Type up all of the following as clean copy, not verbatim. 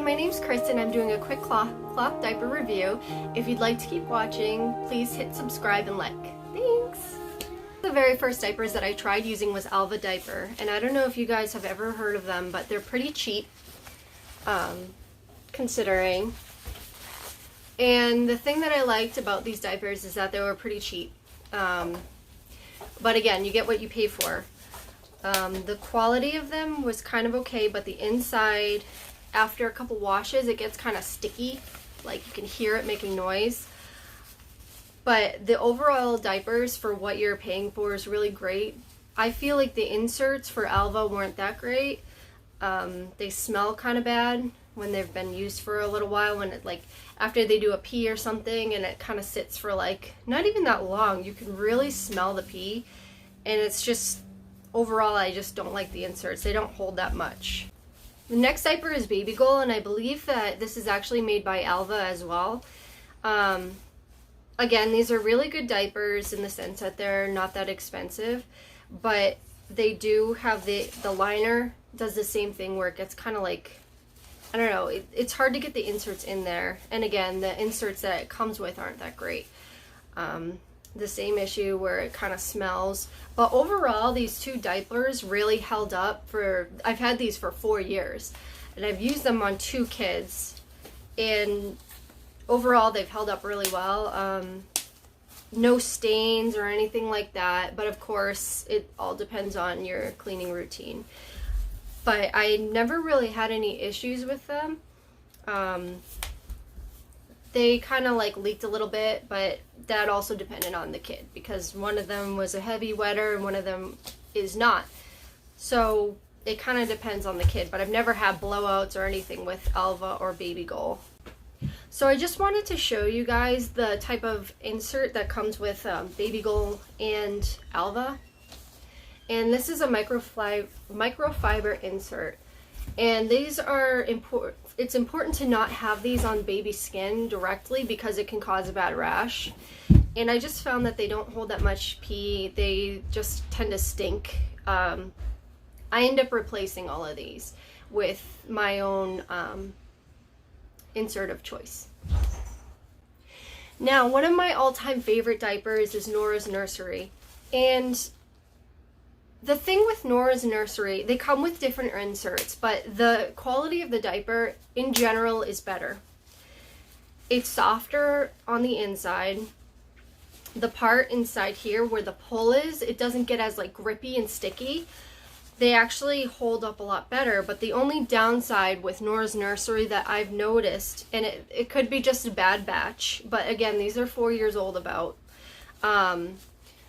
my name's Kristen. I'm doing a quick cloth diaper review. If you'd like to keep watching, please hit subscribe and like. Thanks! The very first diapers that I tried using was Alva diaper, and I don't know if you guys have ever heard of them, but they're pretty cheap, considering. And the thing that I liked about these diapers is that they were pretty cheap. But again, you get what you pay for. The quality of them was kind of okay, but the inside, after a couple washes, it gets kind of sticky. Like, you can hear it making noise. But the overall diapers for what you're paying for is really great. I feel like the inserts for Alva weren't that great. They smell kind of bad when they've been used for a little while, when it, like, after they do a pee or something and it kind of sits for like not even that long, you can really smell the pee, and it's just, overall, I just don't like the inserts. They don't hold that much. The next diaper is Babygoal, and I believe that this is actually made by Alva as well. Again, these are really good diapers in the sense that they're not that expensive, but they do have the liner does the same thing where it gets kind of like, I don't know, it's hard to get the inserts in there. And again, the inserts that it comes with aren't that great. The same issue where it kind of smells. But overall, these two diapers really held up for, I've had these for 4 years. And I've used them on 2 kids. And overall, they've held up really well. No stains or anything like that. But of course, it all depends on your cleaning routine. But I never really had any issues with them. They kind of like leaked a little bit, but that also depended on the kid, because one of them was a heavy wetter and one of them is not. So it kind of depends on the kid, but I've never had blowouts or anything with Alva or Babygoal. So I just wanted to show you guys the type of insert that comes with Babygoal and Alva. And this is a microfiber insert. And these are important. It's important to not have these on baby skin directly because it can cause a bad rash. And I just found that they don't hold that much pee. They just tend to stink. I end up replacing all of these with my own insert of choice. Now, one of my all-time favorite diapers is Noras Nursery. And the thing with Noras Nursery, they come with different inserts, but the quality of the diaper in general is better. It's softer on the inside. The part inside here where the pull is, it doesn't get as like grippy and sticky. They actually hold up a lot better, but the only downside with Noras Nursery that I've noticed, and it could be just a bad batch, but again, these are 4 years old about.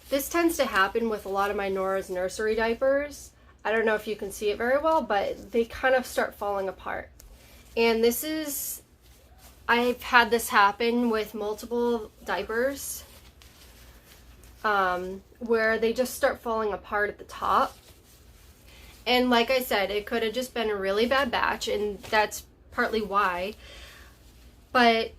This tends to happen with a lot of my Noras Nursery diapers. I don't know if you can see it very well, but they kind of start falling apart. And this is, I've had this happen with multiple diapers, where they just start falling apart at the top. And like I said, it could have just been a really bad batch, and that's partly why. But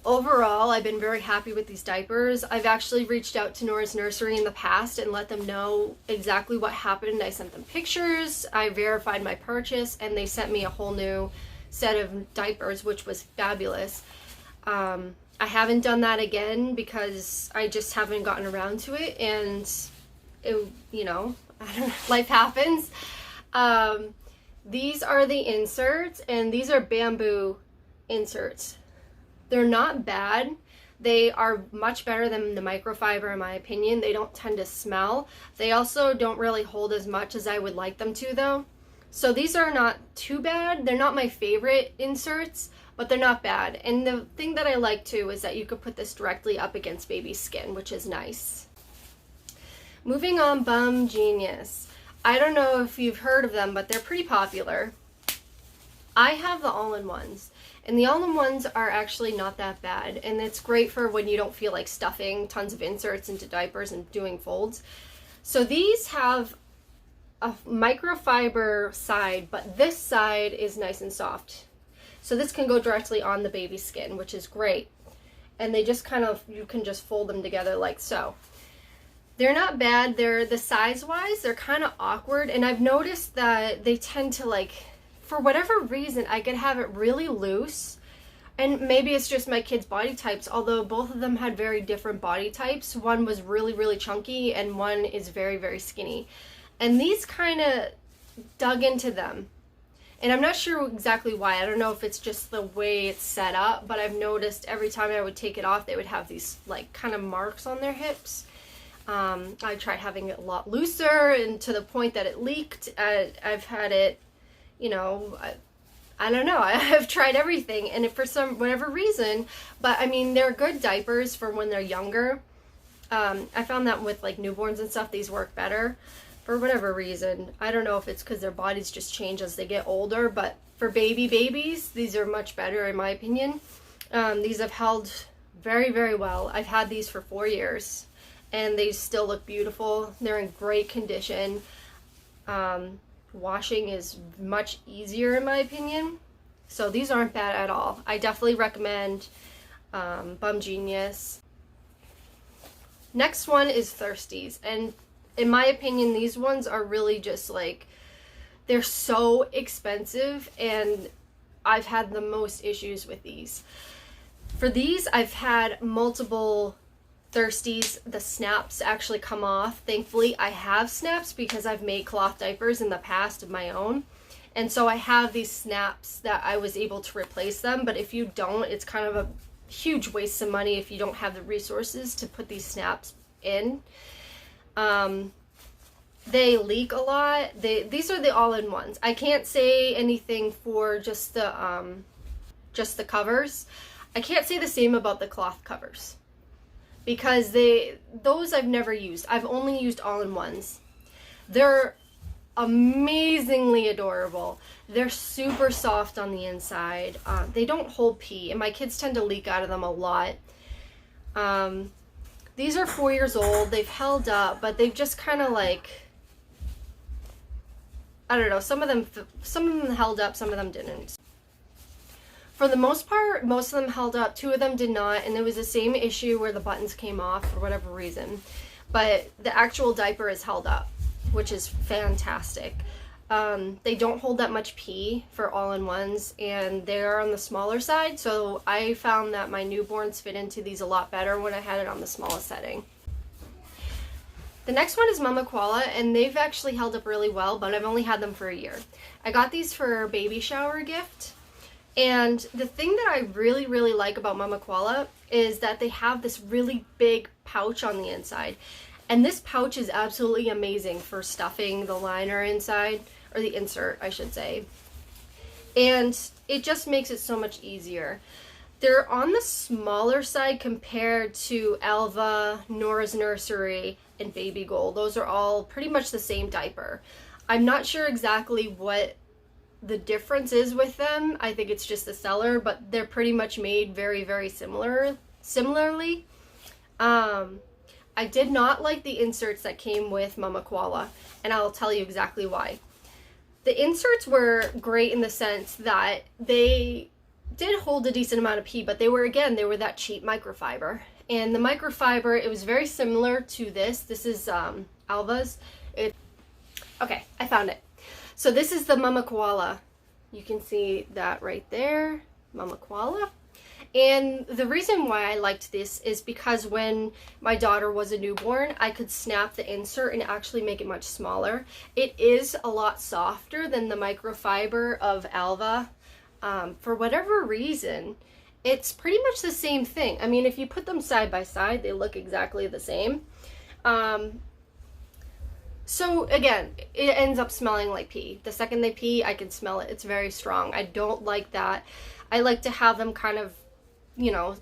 overall, I've been very happy with these diapers. I've actually reached out to Noras Nursery in the past and let them know exactly what happened. I sent them pictures, I verified my purchase, and they sent me a whole new set of diapers, which was fabulous. I haven't done that again because I just haven't gotten around to it, and it, you know, I don't know, life happens. These are the inserts, and these are bamboo inserts. They're not bad. They are much better than the microfiber in my opinion. They don't tend to smell. They also don't really hold as much as I would like them to though. So these are not too bad. They're not my favorite inserts, but they're not bad. And the thing that I like too is that you could put this directly up against baby's skin, which is nice. Moving on, Bumgenius. I don't know if you've heard of them, but they're pretty popular. I have the all-in-ones. And the all-in-ones are actually not that bad, and it's great for when you don't feel like stuffing tons of inserts into diapers and doing folds. So these have a microfiber side, but this side is nice and soft. So this can go directly on the baby's skin, which is great. And they just kind of, you can just fold them together like so. They're not bad. They're, the size-wise, they're kind of awkward, and I've noticed that they tend to like for whatever reason, I could have it really loose. And maybe it's just my kids' body types, although both of them had very different body types. One was really, really chunky and one is very, very skinny. And these kind of dug into them. And I'm not sure exactly why. I don't know if it's just the way it's set up, but I've noticed every time I would take it off, they would have these like kind of marks on their hips. I tried having it a lot looser, and to the point that it leaked. I've had it, you know, I don't know. I've tried everything, and for whatever reason, but I mean, they're good diapers for when they're younger. I found that with like newborns and stuff, these work better. For whatever reason, I don't know if it's because their bodies just change as they get older, but for babies, these are much better in my opinion. These have held very, very well. I've had these for 4 years, and they still look beautiful. They're in great condition. Washing is much easier in my opinion, so these aren't bad at all. I definitely recommend Bumgenius. Next one is Thirsties, and in my opinion, these ones are really just like, they're so expensive, and I've had the most issues with these. For these, I've had multiple Thirsties. The snaps actually come off. Thankfully, I have snaps because I've made cloth diapers in the past of my own. And so I have these snaps that I was able to replace them. But if you don't, it's kind of a huge waste of money if you don't have the resources to put these snaps in. They leak a lot. These are the all-in-ones. I can't say anything for just the covers. I can't say the same about the cloth covers, because those I've never used. I've only used all-in-ones. They're amazingly adorable. They're super soft on the inside. They don't hold pee, and my kids tend to leak out of them a lot. These are 4 years old. They've held up, but they've just kind of like, I don't know, some of them held up, some of them didn't. For the most part, most of them held up. 2 of them did not, and it was the same issue where the buttons came off for whatever reason. But the actual diaper is held up, which is fantastic. They don't hold that much pee for all-in-ones, and they are on the smaller side, so I found that my newborns fit into these a lot better when I had it on the smallest setting. The next one is Mama Koala, and they've actually held up really well, but I've only had them for a year. I got these for a baby shower gift. And the thing that I really, really like about Mama Koala is that they have this really big pouch on the inside. And this pouch is absolutely amazing for stuffing the liner inside, or the insert, I should say. And it just makes it so much easier. They're on the smaller side compared to Alva, Noras Nursery, and Babygoal. Those are all pretty much the same diaper. I'm not sure exactly what the difference is with them. I think it's just the seller, but they're pretty much made very, very similarly. I did not like the inserts that came with Mama Koala, and I'll tell you exactly why. The inserts were great in the sense that they did hold a decent amount of pee, but they were that cheap microfiber. And the microfiber, it was very similar to this. This is Alva's. Okay, I found it. So this is the Mama Koala. You can see that right there, Mama Koala. And the reason why I liked this is because when my daughter was a newborn, I could snap the insert and actually make it much smaller. It is a lot softer than the microfiber of Alva. For whatever reason, it's pretty much the same thing. I mean, if you put them side by side, they look exactly the same. So again, it ends up smelling like pee. The second they pee, I can smell it. It's very strong. I don't like that. I like to have them kind of, you know,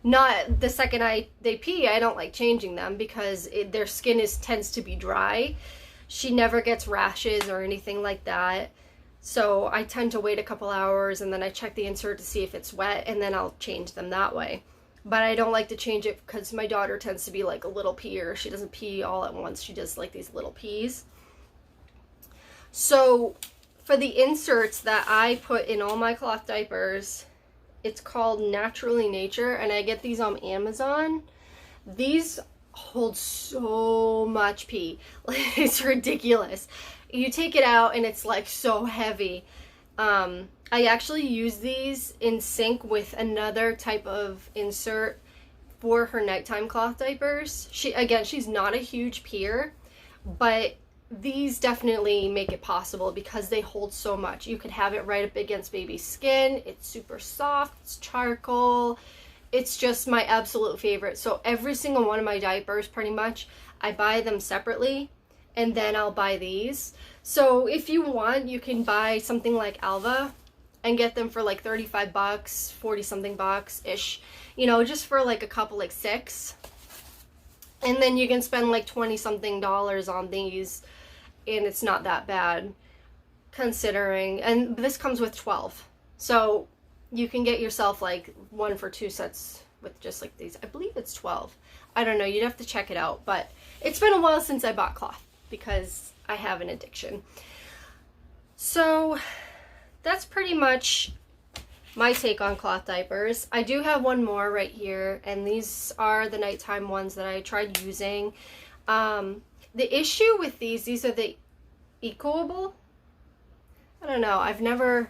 not the second they pee, I don't like changing them because their skin tends to be dry. She never gets rashes or anything like that. So I tend to wait a couple hours and then I check the insert to see if it's wet, and then I'll change them that way. But I don't like to change it because my daughter tends to be like a little peer. She doesn't pee all at once. She does like these little pees. So for the inserts that I put in all my cloth diapers, it's called Naturally Nature, and I get these on Amazon. These hold so much pee. It's ridiculous. You take it out and it's like so heavy. I actually use these in sync with another type of insert for her nighttime cloth diapers. She's not a huge peer, but these definitely make it possible because they hold so much. You could have it right up against baby's skin. It's super soft, it's charcoal. It's just my absolute favorite. So every single one of my diapers, pretty much, I buy them separately and then I'll buy these. So if you want, you can buy something like Alva and get them for like 35 bucks, 40 something bucks ish, you know, just for like a couple, like 6. And then you can spend like 20 something dollars on these and it's not that bad considering. And this comes with 12. So you can get yourself like 1 for 2 sets with just like these. I believe it's 12. I don't know, you'd have to check it out, but it's been a while since I bought cloth because I have an addiction. So that's pretty much my take on cloth diapers. I do have one more right here, and these are the nighttime ones that I tried using. The issue with these are the Ecoable. I don't know,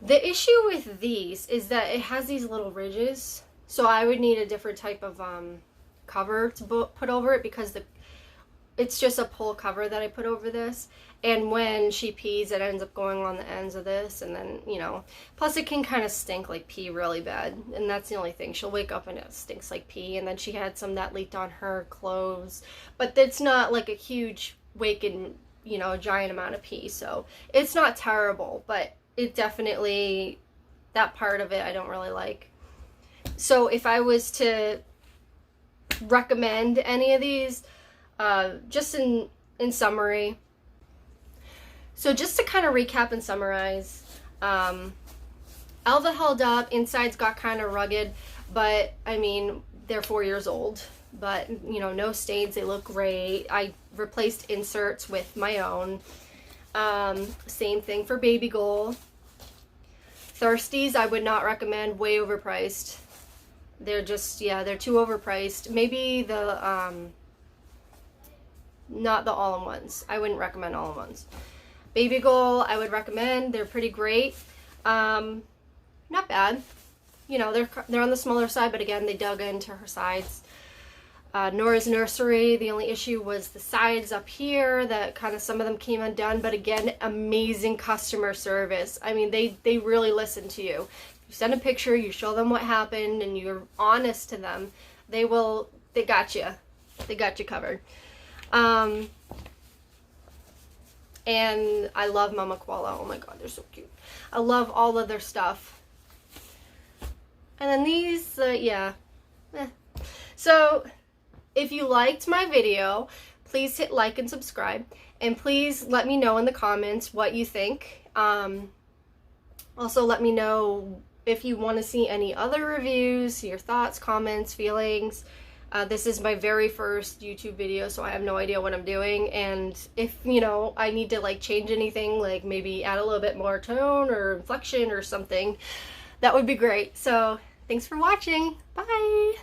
the issue with these is that it has these little ridges, so I would need a different type of cover to put over it because it's just a pull cover that I put over this, and when she pees it ends up going on the ends of this, and then, you know, plus it can kind of stink like pee really bad, and that's the only thing. She'll wake up and it stinks like pee, and then she had some that leaked on her clothes, but it's not like a huge waking, you know, giant amount of pee, so it's not terrible, but it definitely, that part of it I don't really like. So if I was to recommend any of these, just in summary, so just to kind of recap and summarize, Alva held up, insides got kind of rugged, but I mean, they're 4 years old, but you know, no stains, they look great. I replaced inserts with my own. Same thing for Babygoal. Thirsties, I would not recommend, way overpriced. They're just, yeah, they're too overpriced. Maybe the, not the all-in-ones. I wouldn't recommend all-in-ones. Babygoal, I would recommend. They're pretty great. Not bad. You know, they're on the smaller side, but again, they dug into her sides. Noras Nursery, the only issue was the sides up here that kind of, some of them came undone, but again, amazing customer service. I mean, they really listen to you. You send a picture, you show them what happened, and you're honest to them, they got you. They got you covered. And I love Mama Koala. Oh my god, they're so cute. I love all of their stuff. And then these, yeah. So, if you liked my video, please hit like and subscribe. And please let me know in the comments what you think. Also, let me know if you want to see any other reviews, your thoughts, comments, feelings. This is my very first YouTube video, so I have no idea what I'm doing, and if, you know, I need to like change anything, like maybe add a little bit more tone or inflection or something, that would be great. So thanks for watching. Bye!